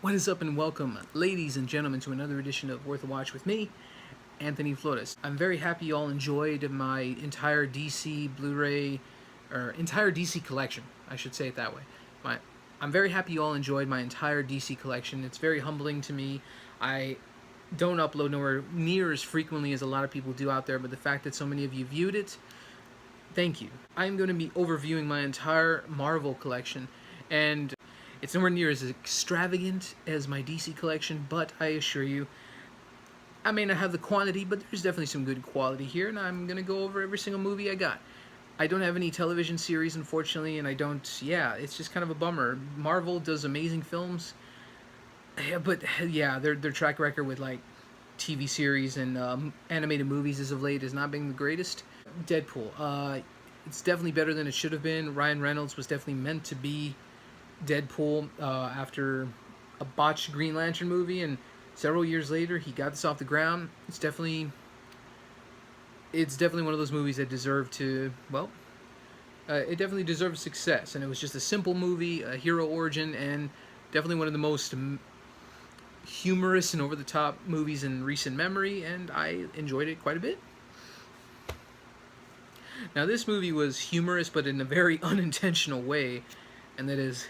What is up and welcome, ladies and gentlemen, to another edition of Worth a Watch with me, Anthony Flores. I'm very happy you all enjoyed my entire DC Blu-ray, or entire DC collection, I should say it that way. I'm very happy you all enjoyed my entire DC collection. It's very humbling to me. I don't upload nowhere near as frequently as a lot of people do out there, but the fact that so many of you viewed it, thank you. I'm going to be overviewing my entire Marvel collection, and it's nowhere near as extravagant as my DC collection, but I assure you, I may not have the quantity, but there's definitely some good quality here, and I'm going to go over every single movie I got. I don't have any television series, unfortunately, and it's just kind of a bummer. Marvel does amazing films, but their track record with, like, TV series and animated movies as of late has not been the greatest. Deadpool, it's definitely better than it should have been. Ryan Reynolds was definitely meant to be Deadpool after a botched Green Lantern movie, and several years later he got this off the ground. It's definitely one of those movies that deserved to, it definitely deserved success, and it was just a simple movie, a hero origin, and definitely one of the most humorous and over-the-top movies in recent memory, and I enjoyed it quite a bit. Now, this movie was humorous, but in a very unintentional way, and that is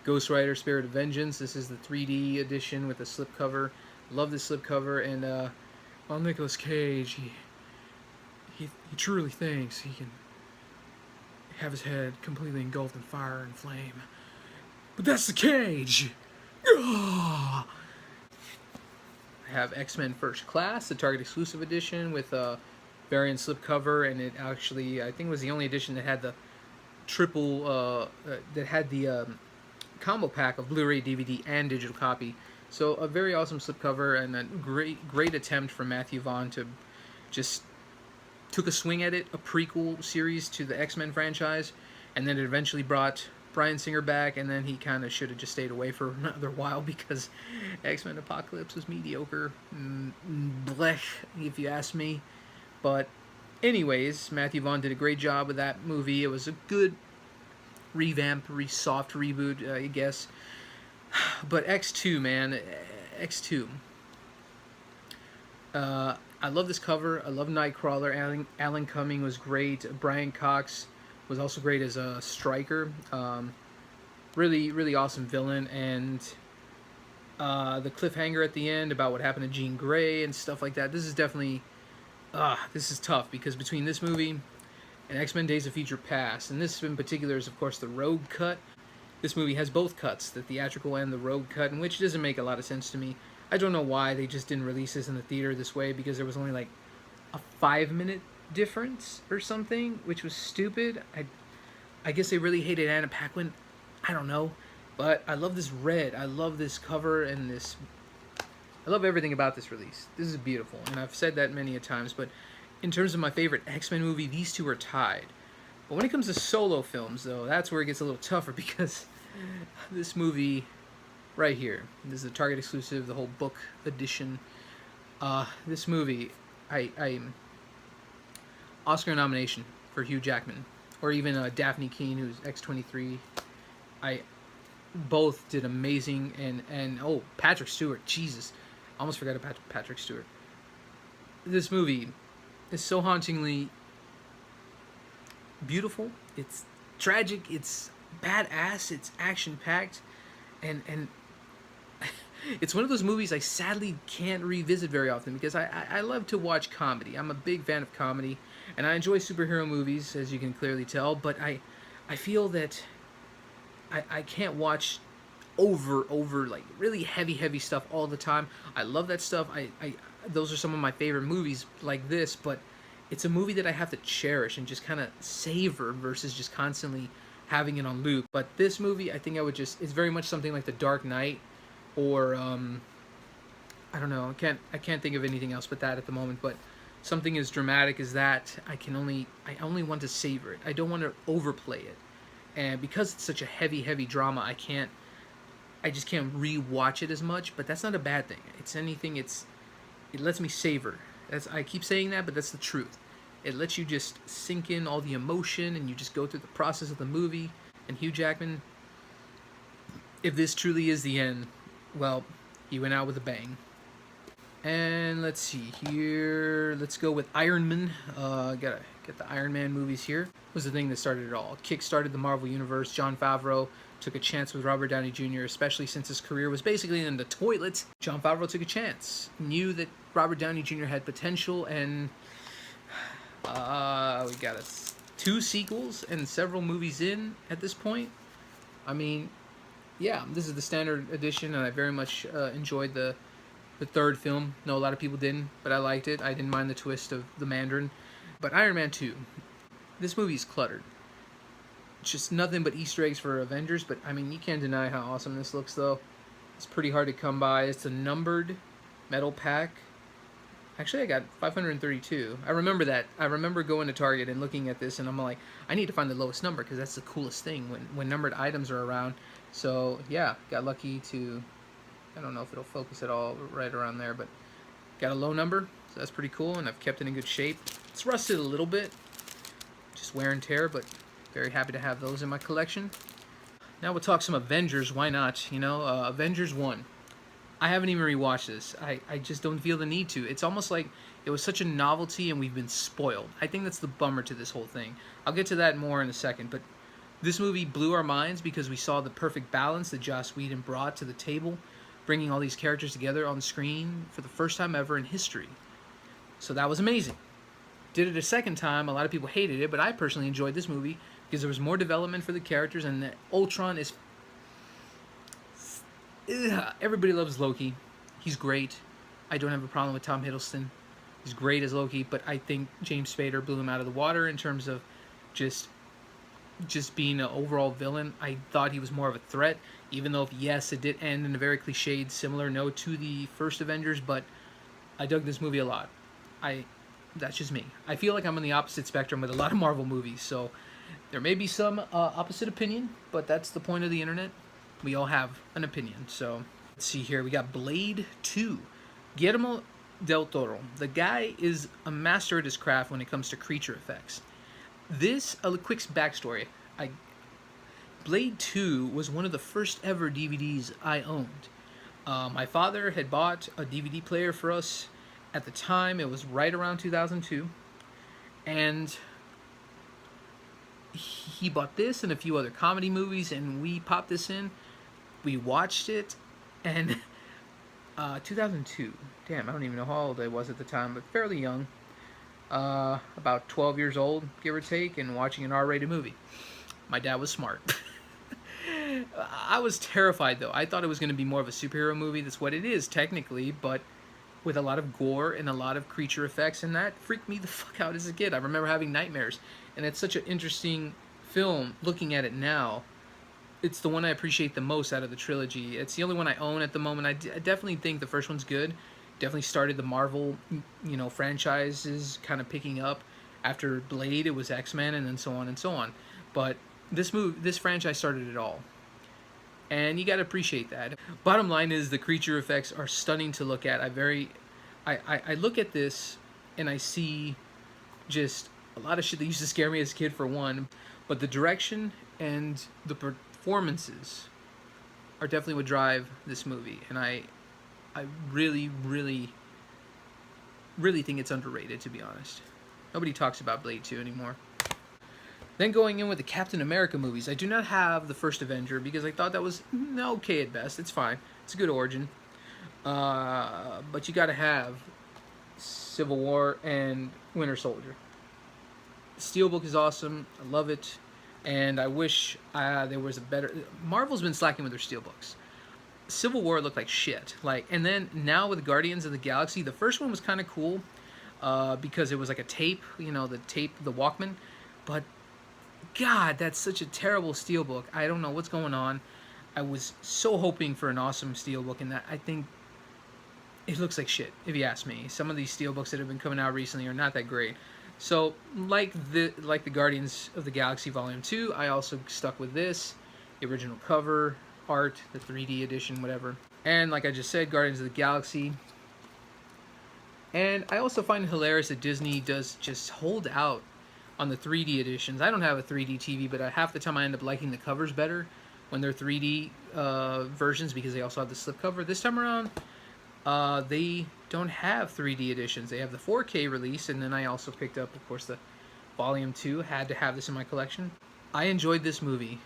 Ghost Rider: Spirit of Vengeance. This is the 3D edition with the slipcover. Love this slipcover, and Nicolas Cage, he truly thinks he can have his head completely engulfed in fire and flame. But that's the Cage! I have X-Men First Class, the Target exclusive edition with a variant slipcover, and it actually, I think, was the only edition that had the combo pack of Blu-ray, DVD, and digital copy. So a very awesome slipcover, and a great attempt from Matthew Vaughn to just took a swing at it, a prequel series to the X-Men franchise, and then it eventually brought Bryan Singer back, and then he kind of should have just stayed away for another while because X-Men Apocalypse was mediocre. Blech, if you ask me. But anyways, Matthew Vaughn did a great job with that movie. It was a good revamp, soft reboot, I guess. But X2, man, X2. I love this cover. I love Nightcrawler. Alan Cumming was great. Brian Cox was also great as a Stryker. Really, really awesome villain. And the cliffhanger at the end about what happened to Jean Grey and stuff like that. This is definitely, this is tough, because between this movie and X-Men Days of Future Past, and this in particular is, of course, the Rogue cut. This movie has both cuts, the theatrical and the Rogue cut, and which doesn't make a lot of sense to me. I don't know why they just didn't release this in the theater this way, because there was only like a 5-minute difference or something, which was stupid. I guess they really hated Anna Paquin. I don't know. But I love this red. I love this cover and this. I love everything about this release. This is beautiful, and I've said that many a times, but in terms of my favorite X-Men movie, these two are tied. But when it comes to solo films, though, that's where it gets a little tougher, because this movie right here, this is the Target exclusive, the whole book edition. This movie, Oscar nomination for Hugh Jackman, or even Daphne Keane, who's X-23. Both did amazing, and oh, Patrick Stewart, Jesus, almost forgot about Patrick Stewart. This movie is so hauntingly beautiful. It's tragic. It's badass. It's action-packed, and it's one of those movies I sadly can't revisit very often, because I love to watch comedy. I'm a big fan of comedy, and I enjoy superhero movies, as you can clearly tell, but I feel that I can't watch over like really heavy stuff all the time. I love that stuff. Those are some of my favorite movies like this, but it's a movie that I have to cherish and just kind of savor versus just constantly having it on loop. But this movie, I think it's very much something like The Dark Knight, or I don't know, I can't think of anything else but that at the moment, but something as dramatic as that, I only want to savor it. I don't want to overplay it. And because it's such a heavy drama, I just can't re-watch it as much, but that's not a bad thing. It lets me savor. I keep saying that, but that's the truth. It lets you just sink in all the emotion, and you just go through the process of the movie. And Hugh Jackman, if this truly is the end, well, he went out with a bang. And let's see here. Let's go with Iron Man. Gotta get the Iron Man movies here. Was the thing that started it all. Kick-started the Marvel Universe. Jon Favreau took a chance with Robert Downey Jr., especially since his career was basically in the toilet. Jon Favreau took a chance. Knew that Robert Downey Jr. had potential, and we got two sequels and several movies in at this point. I mean, yeah, this is the standard edition, and I very much enjoyed the third film. No, a lot of people didn't, but I liked it. I didn't mind the twist of the Mandarin. But Iron Man 2, this movie is cluttered. It's just nothing but Easter eggs for Avengers, but I mean, you can't deny how awesome this looks, though. It's pretty hard to come by. It's a numbered metal pack. Actually, I got 532. I remember that. I remember going to Target and looking at this, and I'm like, I need to find the lowest number, because that's the coolest thing when numbered items are around. So, yeah, got lucky to... I don't know if it'll focus at all right around there, but got a low number, so that's pretty cool, and I've kept it in good shape. It's rusted a little bit, just wear and tear, but very happy to have those in my collection. Now we'll talk some Avengers, why not? You know, Avengers 1. I haven't even rewatched this. I just don't feel the need to. It's almost like it was such a novelty and we've been spoiled. I think that's the bummer to this whole thing. I'll get to that more in a second, but this movie blew our minds because we saw the perfect balance that Joss Whedon brought to the table, bringing all these characters together on screen for the first time ever in history. So that was amazing. Did it a second time, a lot of people hated it, but I personally enjoyed this movie because there was more development for the characters, and that Ultron is... Everybody loves Loki. He's great. I don't have a problem with Tom Hiddleston. He's great as Loki, but I think James Spader blew him out of the water in terms of just being an overall villain. I thought he was more of a threat, even though, yes, it did end in a very cliched, similar note to the first Avengers, but I dug this movie a lot. That's just me. I feel like I'm on the opposite spectrum with a lot of Marvel movies, so there may be some opposite opinion, but that's the point of the internet. We all have an opinion. So let's see here. We got Blade 2. Guillermo del Toro. The guy is a master at his craft when it comes to creature effects. This, a quick backstory. Blade 2 was one of the first ever DVDs I owned. My father had bought a DVD player for us at the time. It was right around 2002. And he bought this and a few other comedy movies, and we popped this in. We watched it, and 2002. Damn, I don't even know how old I was at the time, but fairly young. About 12 years old, give or take, and watching an R-rated movie. My dad was smart. I was terrified, though. I thought it was going to be more of a superhero movie. That's what it is, technically, but with a lot of gore and a lot of creature effects, and that freaked me the fuck out as a kid. I remember having nightmares, and it's such an interesting film. Looking at it now, it's the one I appreciate the most out of the trilogy. It's the only one I own at the moment. I definitely think the first one's good. Definitely started the Marvel, franchises kind of picking up. After Blade, it was X-Men, and then so on and so on. But this franchise started it all, and you got to appreciate that. Bottom line is, the creature effects are stunning to look at. I look at this and I see just a lot of shit that used to scare me as a kid, for one, but the direction and the performances are definitely what drive this movie, and I really, really, really think it's underrated, to be honest. Nobody talks about Blade 2 anymore. Then going in with the Captain America movies, I do not have the first Avenger because I thought that was okay at best. It's fine. It's a good origin. But you gotta have Civil War and Winter Soldier. Steelbook is awesome. I love it. And I wish there was a better... Marvel's been slacking with their Steelbooks. Civil War looked like shit. And then now with Guardians of the Galaxy, the first one was kind of cool because it was like a tape, the Walkman. But God, that's such a terrible Steelbook. I don't know what's going on. I was so hoping for an awesome Steelbook, and that I think it looks like shit, if you ask me. Some of these Steelbooks that have been coming out recently are not that great. So, like the Guardians of the Galaxy Volume 2, I also stuck with this, the original cover, art, the 3D edition, whatever. And like I just said, Guardians of the Galaxy. And I also find it hilarious that Disney does just hold out on the 3D editions. I don't have a 3D TV, but half the time I end up liking the covers better. when they're 3D versions, because they also have the slipcover. This time around, they don't have 3D editions. They have the 4K release, and then I also picked up, of course, the Volume 2. Had to have this in my collection. I enjoyed this movie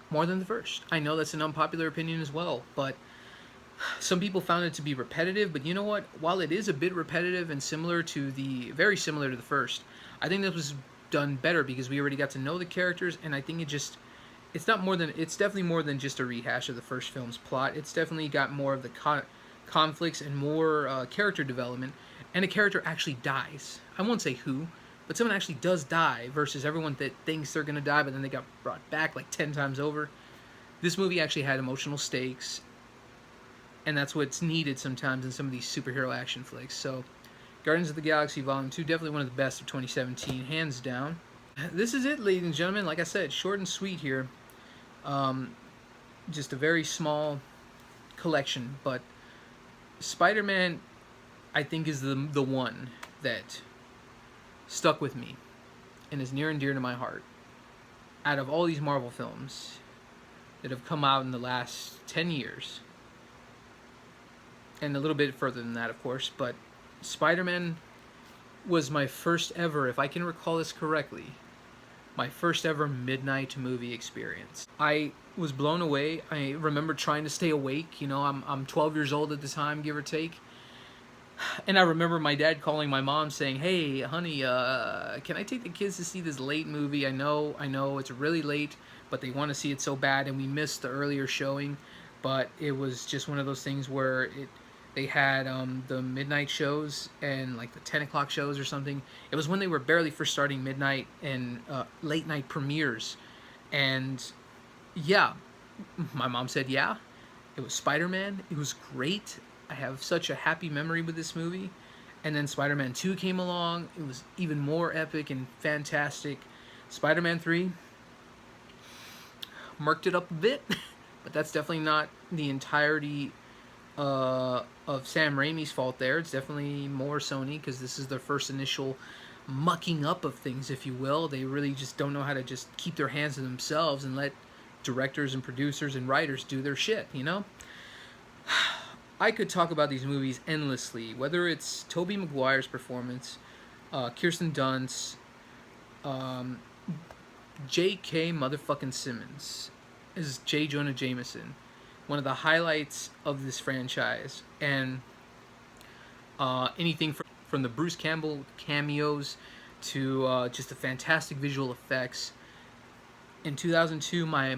more than the first. I know that's an unpopular opinion as well, but some people found it to be repetitive. But you know what? While it is a bit repetitive and very similar to the first, I think this was done better because we already got to know the characters, and I think it's definitely more than just a rehash of the first film's plot. It's definitely got more of the conflicts and more character development, and a character actually dies. I won't say who, but someone actually does die versus everyone that thinks they're going to die, but then they got brought back like 10 times over. This movie actually had emotional stakes, and that's what's needed sometimes in some of these superhero action flicks. So, Guardians of the Galaxy Volume 2, definitely one of the best of 2017, hands down. This is it, ladies and gentlemen. Like I said, short and sweet here. Just a very small collection, but Spider-Man, I think, is the one that stuck with me and is near and dear to my heart. Out of all these Marvel films that have come out in the last 10 years, and a little bit further than that, of course, but Spider-Man was my first ever, if I can recall this correctly, my first ever midnight movie experience. I was blown away. I remember trying to stay awake. You know, I'm 12 years old at the time, give or take. And I remember my dad calling my mom saying, "Hey, honey, can I take the kids to see this late movie? I know, it's really late, but they want to see it so bad, and we missed the earlier showing." But it was just one of those things where they had the midnight shows and like the 10 o'clock shows or something. It was when they were barely first starting midnight and late night premieres. And yeah, my mom said, yeah, it was Spider-Man. It was great. I have such a happy memory with this movie. And then Spider-Man 2 came along. It was even more epic and fantastic. Spider-Man 3 murked it up a bit, but that's definitely not the entirety of Sam Raimi's fault there. It's definitely more Sony, because this is their first initial mucking up of things, if you will. They really just don't know how to just keep their hands to themselves and let directors and producers and writers do their shit, you know? I could talk about these movies endlessly, whether it's Tobey Maguire's performance, Kirsten Dunst, J.K. motherfucking Simmons as J. Jonah Jameson, one of the highlights of this franchise, and anything from the Bruce Campbell cameos to just the fantastic visual effects. In 2002, my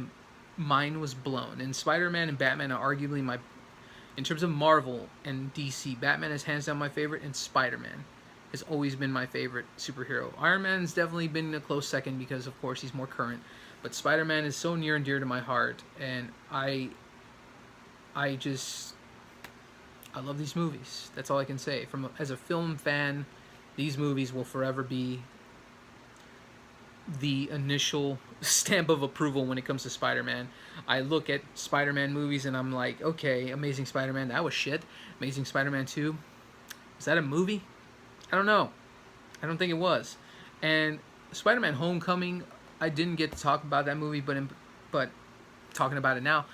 mind was blown, and Spider-Man and Batman are arguably in terms of Marvel and DC, Batman is hands down my favorite, and Spider-Man has always been my favorite superhero. Iron Man's definitely been a close second because, of course, he's more current, but Spider-Man is so near and dear to my heart, and I love these movies. That's all I can say. As a film fan, these movies will forever be the initial stamp of approval when it comes to Spider-Man. I look at Spider-Man movies and I'm like, okay, Amazing Spider-Man, that was shit. Amazing Spider-Man 2, is that a movie? I don't know. I don't think it was. And Spider-Man Homecoming, I didn't get to talk about that movie, but talking about it now,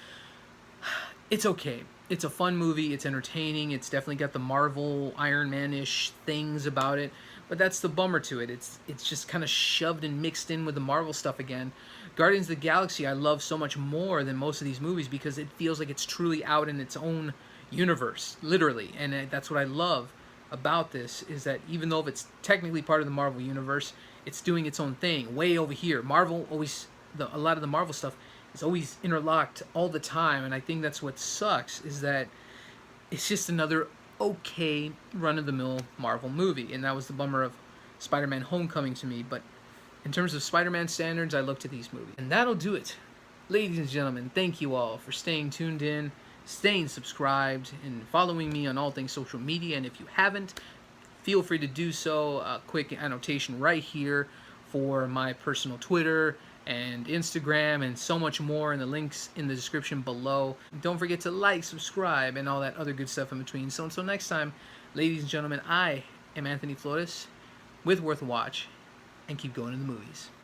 it's okay. It's a fun movie. It's entertaining. It's definitely got the Marvel Iron Man-ish things about it. But that's the bummer to it. It's just kind of shoved and mixed in with the Marvel stuff again. Guardians of the Galaxy I love so much more than most of these movies because it feels like it's truly out in its own universe, literally. And that's what I love about this, is that even though it's technically part of the Marvel universe, it's doing its own thing way over here. Marvel always, a lot of the Marvel stuff is always interlocked all the time, and I think that's what sucks, is that it's just another okay run-of-the-mill Marvel movie, and that was the bummer of Spider-Man Homecoming to me. But in terms of Spider-Man standards, I look to these movies. And that'll do it. Ladies and gentlemen, thank you all for staying tuned in, staying subscribed, and following me on all things social media. And if you haven't, feel free to do so. A quick annotation right here for my personal Twitter and Instagram and so much more, and the links in the description below. Don't forget to like, subscribe, and all that other good stuff in between. So until next time, ladies and gentlemen, I am Anthony Flores with Worth a Watch, and keep going to the movies.